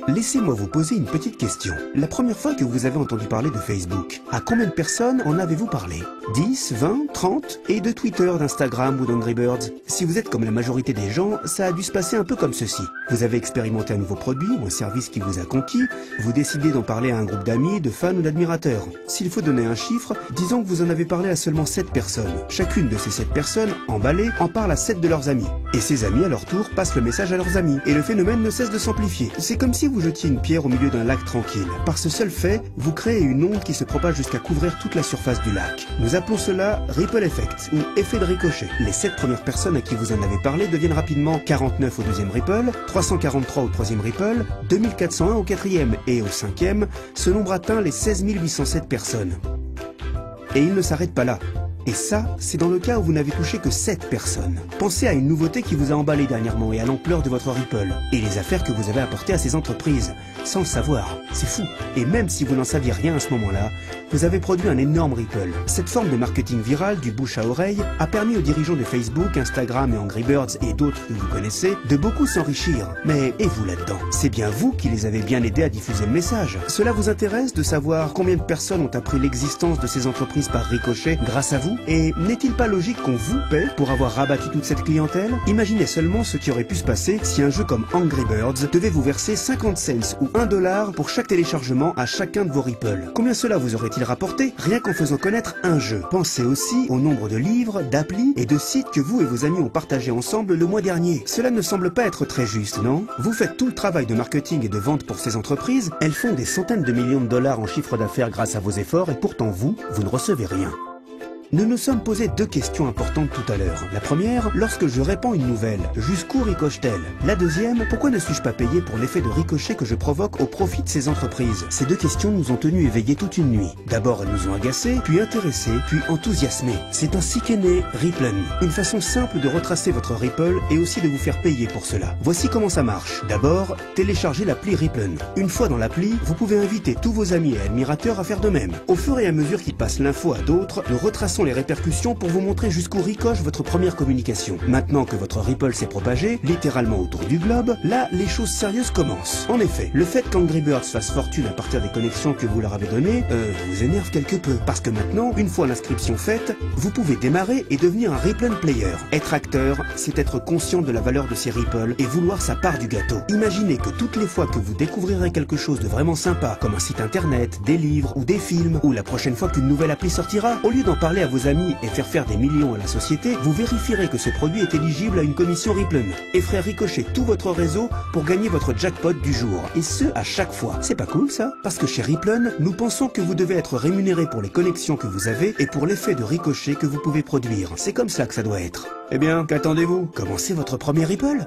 Laissez-moi vous poser une petite question. La première fois que vous avez entendu parler de Facebook, à combien de personnes en avez-vous parlé? 10, 20, 30? Et de Twitter, d'Instagram ou d'Angry Birds? Si vous êtes comme la majorité des gens, ça a dû se passer un peu comme ceci. Vous avez expérimenté un nouveau produit ou un service qui vous a conquis, vous décidez d'en parler à un groupe d'amis, de fans ou d'admirateurs. S'il faut donner un chiffre, disons que vous en avez parlé à seulement 7 personnes. Chacune de ces 7 personnes, emballées, en parle à 7 de leurs amis. Et ces amis, à leur tour, passent le message à leurs amis. Et le phénomène ne cesse de s'amplifier. C'est comme si vous jetiez une pierre au milieu d'un lac tranquille. Par ce seul fait, vous créez une onde qui se propage jusqu'à couvrir toute la surface du lac. Nous appelons cela Ripple Effect, ou effet de ricochet. Les 7 premières personnes à qui vous en avez parlé deviennent rapidement 49 au deuxième Ripple, 343 au troisième Ripple, 2401 au quatrième, et au cinquième, ce nombre atteint les 16 807 personnes. Et il ne s'arrête pas là. Et ça, c'est dans le cas où vous n'avez touché que 7 personnes. Pensez à une nouveauté qui vous a emballé dernièrement et à l'ampleur de votre Ripple. Et les affaires que vous avez apportées à ces entreprises. Sans le savoir. C'est fou. Et même si vous n'en saviez rien à ce moment-là, vous avez produit un énorme Ripple. Cette forme de marketing viral, du bouche à oreille, a permis aux dirigeants de Facebook, Instagram et Angry Birds et d'autres que vous connaissez de beaucoup s'enrichir. Mais et vous là-dedans? C'est bien vous qui les avez bien aidés à diffuser le message. Cela vous intéresse de savoir combien de personnes ont appris l'existence de ces entreprises par ricochet grâce à vous? Et n'est-il pas logique qu'on vous paie pour avoir rabattu toute cette clientèle? Imaginez seulement ce qui aurait pu se passer si un jeu comme Angry Birds devait vous verser 50 cents ou $1 pour chaque téléchargement à chacun de vos Ripple. Combien cela vous aurait-il rapporté rien qu'en faisant connaître un jeu? Pensez aussi au nombre de livres, d'applis et de sites que vous et vos amis ont partagés ensemble le mois dernier. Cela ne semble pas être très juste, non? Vous faites tout le travail de marketing et de vente pour ces entreprises, elles font des centaines de millions de dollars en chiffre d'affaires grâce à vos efforts et pourtant vous ne recevez rien. Nous nous sommes posé 2 questions importantes tout à l'heure. La première, lorsque je répands une nouvelle, jusqu'où ricoche-t-elle? La deuxième, pourquoi ne suis-je pas payé pour l'effet de ricochet que je provoque au profit de ces entreprises? Ces 2 questions nous ont tenus éveillés toute une nuit. D'abord, elles nous ont agacés, puis intéressés, puis enthousiasmés. C'est ainsi qu'est né Ripplen, une façon simple de retracer votre Ripple et aussi de vous faire payer pour cela. Voici comment ça marche. D'abord, téléchargez l'appli Ripplen. Une fois dans l'appli, vous pouvez inviter tous vos amis et admirateurs à faire de même. Au fur et à mesure qu'ils passent l'info à d'autres, nous retraçons les répercussions pour vous montrer jusqu'où ricoche votre première communication. Maintenant que votre Ripple s'est propagé, littéralement autour du globe, là, les choses sérieuses commencent. En effet, le fait qu'Angry Birds fasse fortune à partir des connexions que vous leur avez données, vous énerve quelque peu. Parce que maintenant, une fois l'inscription faite, vous pouvez démarrer et devenir un Ripplen player. Être acteur, c'est être conscient de la valeur de ces Ripple et vouloir sa part du gâteau. Imaginez que toutes les fois que vous découvrirez quelque chose de vraiment sympa, comme un site internet, des livres ou des films, ou la prochaine fois qu'une nouvelle appli sortira, au lieu d'en parler à vos amis et faire des millions à la société, vous vérifierez que ce produit est éligible à une commission Ripplen et ferez ricocher tout votre réseau pour gagner votre jackpot du jour. Et ce, à chaque fois. C'est pas cool ça? Parce que chez Ripplen, nous pensons que vous devez être rémunéré pour les connexions que vous avez et pour l'effet de ricochet que vous pouvez produire. C'est comme ça que ça doit être. Eh bien, qu'attendez-vous? Commencez votre premier Ripple.